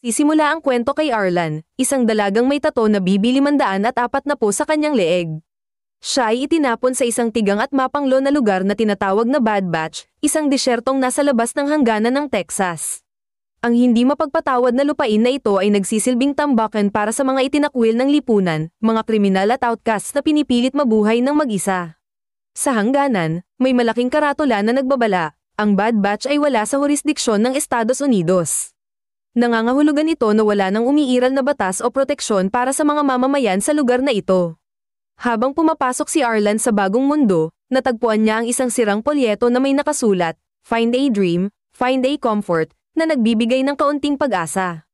Sisimula ang kwento kay Arlan, isang dalagang may tato na bibili 140 sa kanyang leeg. Siya ay itinapon sa isang tigang at mapanglo na lugar na tinatawag na Bad Batch, isang disyertong nasa labas ng hangganan ng Texas. Ang hindi mapagpatawad na lupain na ito ay nagsisilbing tambakan para sa mga itinakwil ng lipunan, mga kriminal at outcasts na pinipilit mabuhay ng mag-isa. Sa hangganan, may malaking karatula na nagbabala, ang Bad Batch ay wala sa jurisdiksyon ng Estados Unidos. Nangangahulugan ito na wala ng umiiral na batas o proteksyon para sa mga mamamayan sa lugar na ito. Habang pumapasok si Arlan sa bagong mundo, natagpuan niya ang isang sirang polyeto na may nakasulat, "Find a dream, find a comfort," na nagbibigay ng kaunting pag-asa.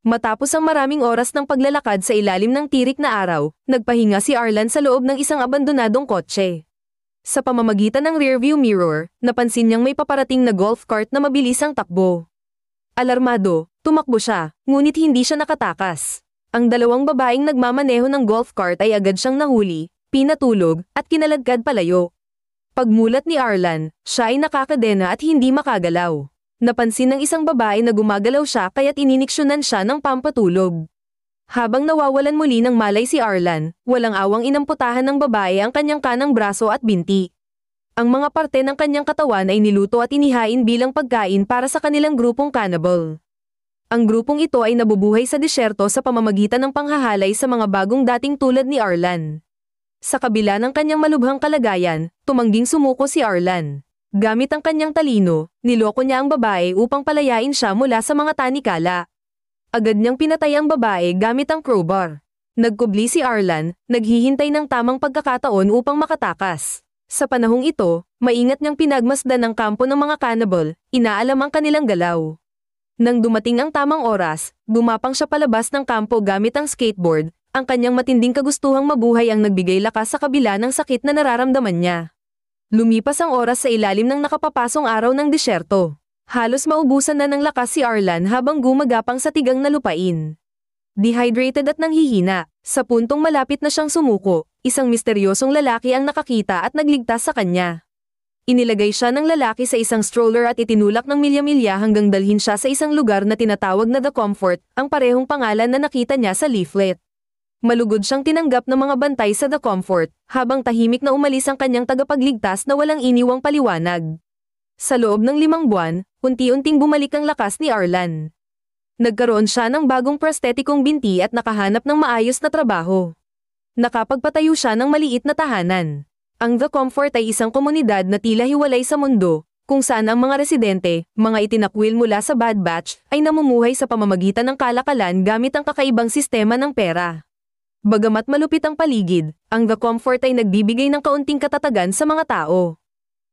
Matapos ang maraming oras ng paglalakad sa ilalim ng tirik na araw, nagpahinga si Arlan sa loob ng isang abandonadong kotse. Sa pamamagitan ng rearview mirror, napansin niyang may paparating na golf cart na mabilis ang takbo. Alarmado, tumakbo siya, ngunit hindi siya nakatakas. Ang dalawang babaeng nagmamaneho ng golf cart ay agad siyang nahuli, pinatulog, at kinaladkad palayo. Pagmulat ni Arlan, siya ay nakakadena at hindi makagalaw. Napansin ng isang babae na gumagalaw siya kaya't ininiksyonan siya ng pampatulog. Habang nawawalan muli ng malay si Arlan, walang awang inamputahan ng babae ang kanyang kanang braso at binti. Ang mga parte ng kanyang katawan ay niluto at inihain bilang pagkain para sa kanilang grupong cannibal. Ang grupong ito ay nabubuhay sa disyerto sa pamamagitan ng panghahalay sa mga bagong dating tulad ni Arlan. Sa kabila ng kanyang malubhang kalagayan, tumangging sumuko si Arlan. Gamit ang kanyang talino, niloko niya ang babae upang palayain siya mula sa mga tanikala. Agad niyang pinatay ang babae gamit ang crowbar. Nagkubli si Arlan, naghihintay ng tamang pagkakataon upang makatakas. Sa panahong ito, maingat niyang pinagmasdan ng kampo ng mga cannibal, inaalam ang kanilang galaw. Nang dumating ang tamang oras, gumapang siya palabas ng kampo gamit ang skateboard, ang kanyang matinding kagustuhang mabuhay ang nagbigay lakas sa kabila ng sakit na nararamdaman niya. Lumipas ang oras sa ilalim ng nakapapasong araw ng disyerto. Halos maubusan na ng lakas si Arlan habang gumagapang sa tigang na lupain. Dehydrated at nanghihina, sa puntong malapit na siyang sumuko, isang misteryosong lalaki ang nakakita at nagligtas sa kanya. Inilagay siya ng lalaki sa isang stroller at itinulak ng milya-milya hanggang dalhin siya sa isang lugar na tinatawag na The Comfort, ang parehong pangalan na nakita niya sa leaflet. Malugod siyang tinanggap ng mga bantay sa The Comfort, habang tahimik na umalis ang kanyang tagapagligtas na walang iniwang paliwanag. Sa loob ng 5 buwan, unti-unting bumalik ang lakas ni Arlan. Nagkaroon siya ng bagong prosthetikong binti at nakahanap ng maayos na trabaho. Nakapagpatayo siya ng maliit na tahanan. Ang The Comfort ay isang komunidad na tila hiwalay sa mundo, kung saan ang mga residente, mga itinakwil mula sa Bad Batch, ay namumuhay sa pamamagitan ng kalakalan gamit ang kakaibang sistema ng pera. Bagamat malupit ang paligid, ang The Comfort ay nagbibigay ng kaunting katatagan sa mga tao.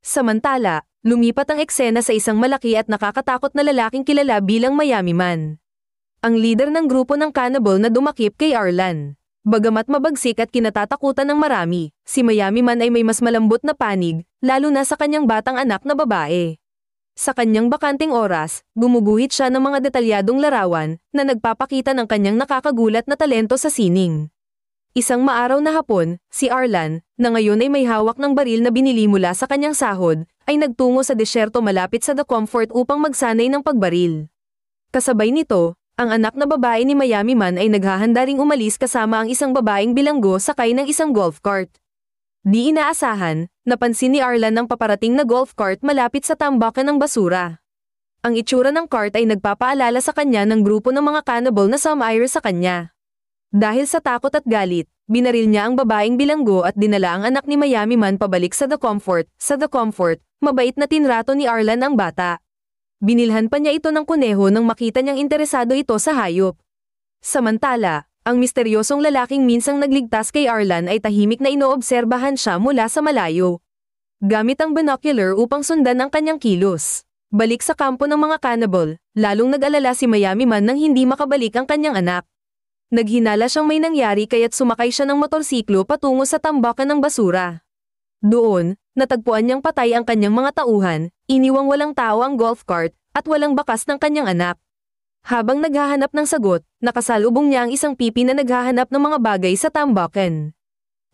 Samantala, lumipat ang eksena sa isang malaki at nakakatakot na lalaking kilala bilang Miami Man. Ang leader ng grupo ng cannibal na dumakip kay Arlan. Bagamat mabagsik at kinatatakutan ng marami, si Miami Man ay may mas malambot na panig, lalo na sa kanyang batang anak na babae. Sa kanyang bakanting oras, gumuguhit siya ng mga detalyadong larawan na nagpapakita ng kanyang nakakagulat na talento sa sining. Isang maaraw na hapon, si Arlan, na ngayon ay may hawak ng baril na binili mula sa kanyang sahod, ay nagtungo sa disyerto malapit sa The Comfort upang magsanay ng pagbaril. Kasabay nito, ang anak na babae ni Miami Man ay naghahanda ring umalis kasama ang isang babaeng bilanggo sakay ng isang golf cart. Di inaasahan, napansin ni Arlan ang paparating na golf cart malapit sa tambakan ng basura. Ang itsura ng cart ay nagpapaalala sa kanya ng grupo ng mga cannibal na sumire sa kanya. Dahil sa takot at galit, binaril niya ang babaeng bilanggo at dinala ang anak ni Miami Man pabalik sa The Comfort. Sa The Comfort, mabait na tinrato ni Arlan ang bata. Binilhan pa niya ito ng kuneho nang makita niyang interesado ito sa hayop. Samantala, ang misteryosong lalaking minsang nagligtas kay Arlan ay tahimik na inoobserbahan siya mula sa malayo. Gamit ang binocular upang sundan ang kanyang kilos. Balik sa kampo ng mga cannibal, lalong nag-alala si Miami Man nang hindi makabalik ang kanyang anak. Naghinala siyang may nangyari kaya't sumakay siya ng motorsiklo patungo sa tambakan ng basura. Doon, natagpuan niyang patay ang kanyang mga tauhan, iniwang walang tao ang golf cart, at walang bakas ng kanyang anak. Habang naghahanap ng sagot, nakasalubong niya ang isang pipi na naghahanap ng mga bagay sa tambakan.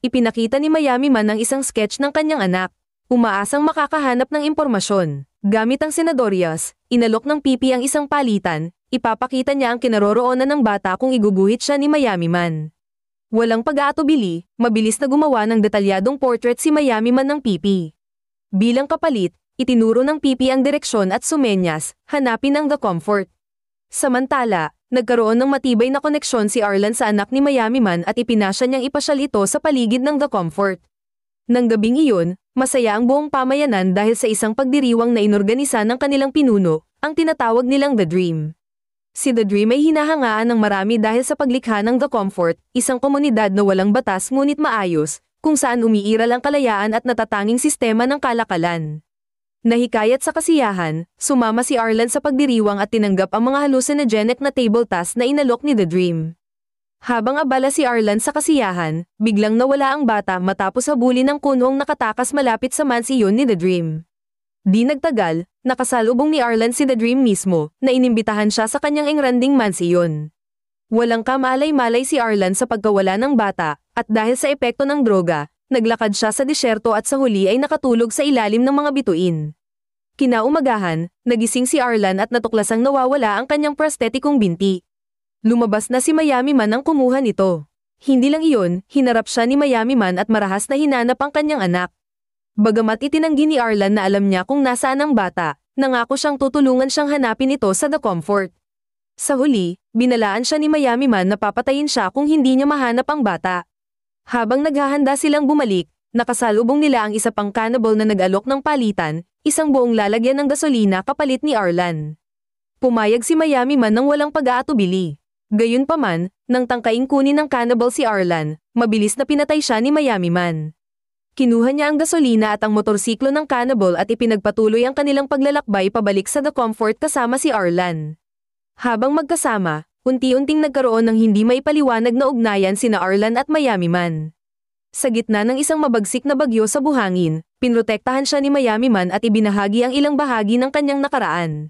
Ipinakita ni Miami Man ang isang sketch ng kanyang anak. Umaasang makakahanap ng impormasyon. Gamit ang senadorias, inalok ng pipi ang isang palitan, ipapakita niya ang kinaroroonan ng bata kung iguguhit siya ni Miami Man. Walang pag-aatubili, mabilis na gumawa ng detalyadong portrait si Miami Man ng pipi. Bilang kapalit, itinuro ng pipi ang direksyon at sumenyas, hanapin ang The Comfort. Samantala, nagkaroon ng matibay na koneksyon si Arlan sa anak ni Miami Man at ipinasya niyang ipasyal ito sa paligid ng The Comfort. Nang gabing iyon, masaya ang buong pamayanan dahil sa isang pagdiriwang na inorganisa ng kanilang pinuno, ang tinatawag nilang The Dream. Si The Dream ay hinahangaan ng marami dahil sa paglikha ng The Comfort, isang komunidad na walang batas ngunit maayos, kung saan umiiral ang kalayaan at natatanging sistema ng kalakalan. Nahikayat sa kasiyahan, sumama si Arlan sa pagdiriwang at tinanggap ang mga hallucinogenic na table task na inalok ni The Dream. Habang abala si Arlan sa kasiyahan, biglang nawala ang bata matapos habulin ng kunong nakatakas malapit sa mansiyon ni The Dream. Di nagtagal, nakasalubong ni Arlan si The Dream mismo, na inimbitahan siya sa kanyang engranding mansiyon. Walang kamalay-malay si Arlan sa pagkawala ng bata, at dahil sa epekto ng droga, naglakad siya sa disyerto at sa huli ay nakatulog sa ilalim ng mga bituin. Kinaumagahan, nagising si Arlan at natuklasang nawawala ang kanyang prosthetikong binti. Lumabas na si Miami Man nang kumuha nito. Hindi lang iyon, hinarap siya ni Miami Man at marahas na hinanap ang kanyang anak. Bagamat itinanggi ni Arlan na alam niya kung nasaan ang bata, nangako siyang tutulungan siyang hanapin ito sa The Comfort. Sa huli, binalaan siya ni Miami Man na papatayin siya kung hindi niya mahanap ang bata. Habang naghahanda silang bumalik, nakasalubong nila ang isa pang cannibal na nag-alok ng palitan, isang buong lalagyan ng gasolina kapalit ni Arlan. Pumayag si Miami Man nang walang pag-aatubili. Gayunpaman, nang tangkaing kunin ng cannibal si Arlan, mabilis na pinatay siya ni Miami Man. Kinuha niya ang gasolina at ang motorsiklo ng cannibal at ipinagpatuloy ang kanilang paglalakbay pabalik sa The Comfort kasama si Arlan. Habang magkasama, unti-unting nagkaroon ng hindi maipaliwanag na ugnayan sina Arlan at Miami Man. Sa gitna ng isang mabagsik na bagyo sa buhangin, pinrotektahan siya ni Miami Man at ibinahagi ang ilang bahagi ng kanyang nakaraan.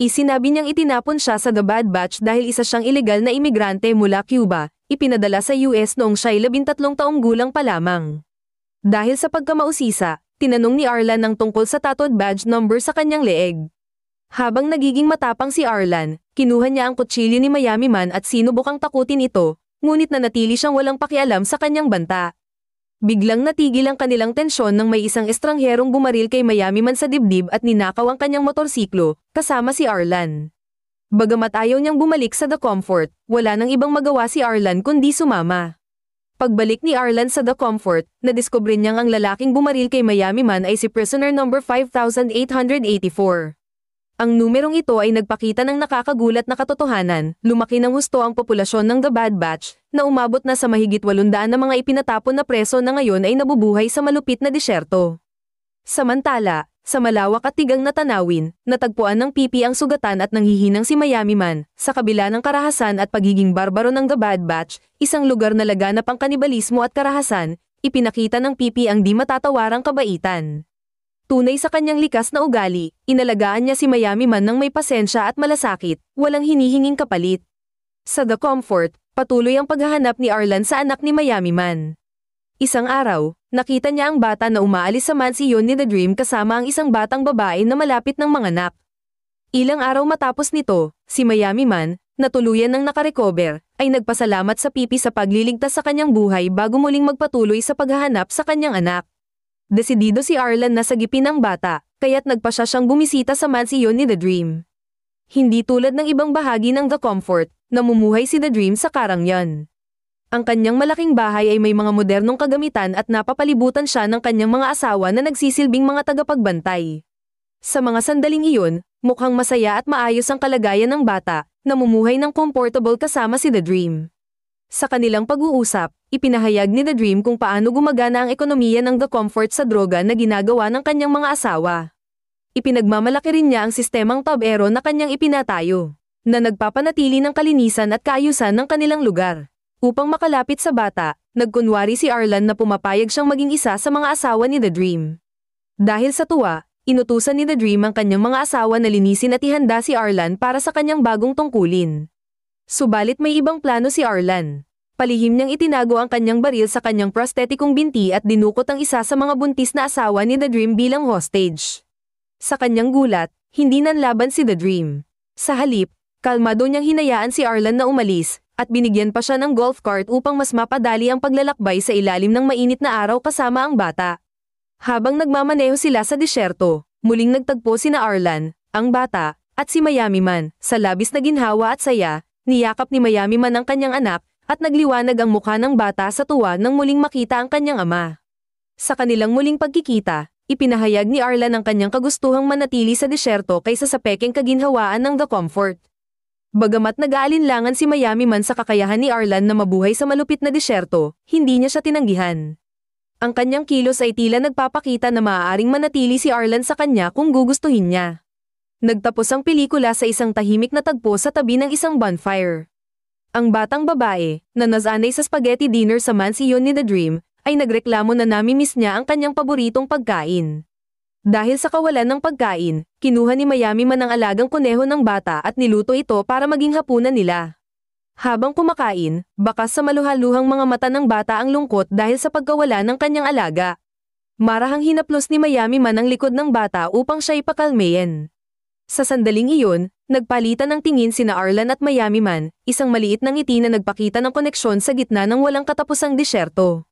Isinabi niyang itinapon siya sa The Bad Batch dahil isa siyang ilegal na imigrante mula Cuba, ipinadala sa US noong siya'y 13 taong gulang pa lamang. Dahil sa pagkamausisa, tinanong ni Arlan ang tungkol sa tattooed badge number sa kanyang leeg. Habang nagiging matapang si Arlan, kinuha niya ang kutsilyo ni Miami Man at sinubukang takutin ito, ngunit nanatili siyang walang pakialam sa kanyang banta. Biglang natigil ang kanilang tensyon nang may isang estrangherong bumaril kay Miami Man sa dibdib at ninakaw ang kanyang motorsiklo, kasama si Arlan. Bagamat ayaw niyang bumalik sa The Comfort, wala nang ibang magawa si Arlan kundi sumama. Pagbalik ni Arlan sa The Comfort, nadiskubre niyang ang lalaking bumaril kay Miami Man ay si prisoner number 5884. Ang numerong ito ay nagpakita ng nakakagulat na katotohanan, lumaki ng husto ang populasyon ng The Bad Batch, na umabot na sa mahigit 800 na mga ipinatapon na preso na ngayon ay nabubuhay sa malupit na disyerto. Samantala, sa malawak at tigang na tanawin, natagpuan ng pipi ang sugatan at nanghihinang si Miami Man, sa kabila ng karahasan at pagiging barbaro ng The Bad Batch, isang lugar na laganap ang kanibalismo at karahasan, ipinakita ng pipi ang di matatawarang kabaitan. Tunay sa kanyang likas na ugali, inalagaan niya si Miami Man ng may pasensya at malasakit, walang hinihinging kapalit. Sa The Comfort, patuloy ang paghahanap ni Arlan sa anak ni Miami Man. Isang araw, nakita niya ang bata na umaalis sa mansiyon ni The Dream kasama ang isang batang babae na malapit ng manganak. Ilang araw matapos nito, si Miami Man, na tuluyan ng nakarecover, ay nagpasalamat sa pipi sa pagliligtas sa kanyang buhay bago muling magpatuloy sa paghahanap sa kanyang anak. Desidido si Arlan na sagipin ang bata, kaya't nagpasya siyang bumisita sa mansiyon ni The Dream. Hindi tulad ng ibang bahagi ng The Comfort, namumuhay si The Dream sa Karangyan. Ang kanyang malaking bahay ay may mga modernong kagamitan at napapalibutan siya ng kanyang mga asawa na nagsisilbing mga tagapagbantay. Sa mga sandaling iyon, mukhang masaya at maayos ang kalagayan ng bata, namumuhay ng comfortable kasama si The Dream. Sa kanilang pag-uusap, ipinahayag ni The Dream kung paano gumagana ang ekonomiya ng The Comfort sa droga na ginagawa ng kanyang mga asawa. Ipinagmamalaki rin niya ang sistemang tabero na kanyang ipinatayo, na nagpapanatili ng kalinisan at kaayusan ng kanilang lugar. Upang makalapit sa bata, nagkunwari si Arlan na pumapayag siyang maging isa sa mga asawa ni The Dream. Dahil sa tuwa, inutusan ni The Dream ang kanyang mga asawa na linisin at ihanda si Arlan para sa kanyang bagong tungkulin. Subalit may ibang plano si Arlan. Palihim niyang itinago ang kanyang baril sa kanyang prosthetikong binti at dinukot ang isa sa mga buntis na asawa ni The Dream bilang hostage. Sa kanyang gulat, hindi nanlaban si The Dream. Sa halip, Kalmado niyang hinayaan si Arlan na umalis, at binigyan pa siya ng golf cart upang mas mapadali ang paglalakbay sa ilalim ng mainit na araw kasama ang bata. Habang nagmamaneho sila sa disyerto, muling nagtagpo sina Arlan, ang bata, at si Miami Man. Sa labis na ginhawa at saya, niyakap ni Miami Man ang kanyang anak, at nagliwanag ang mukha ng bata sa tuwa nang muling makita ang kanyang ama. Sa kanilang muling pagkikita, ipinahayag ni Arlan ang kanyang kagustuhang manatili sa disyerto kaysa sa pekeng kaginhawaan ng The Comfort. Bagamat nag-aalinlangan si Miami Man sa kakayahan ni Arlan na mabuhay sa malupit na disyerto, hindi niya siya tinanggihan. Ang kanyang kilos ay tila nagpapakita na maaaring manatili si Arlan sa kanya kung gugustuhin niya. Nagtapos ang pelikula sa isang tahimik na tagpo sa tabi ng isang bonfire. Ang batang babae, na nasanay sa spaghetti dinner sa mansiyon ni The Dream, ay nagreklamo na nami-miss niya ang kanyang paboritong pagkain. Dahil sa kawalan ng pagkain, kinuha ni Miami Man ang alagang kuneho ng bata at niluto ito para maging hapunan nila. Habang kumakain, bakas sa maluhaluhang mga mata ng bata ang lungkot dahil sa pagkawala ng kanyang alaga. Marahang hinaplos ni Miami Man ang likod ng bata upang siya ipakalmayan. Sa sandaling iyon, nagpalitan ng tingin sina Arlan at Miami Man, isang maliit na ngiti na nagpakita ng koneksyon sa gitna ng walang katapusang disyerto.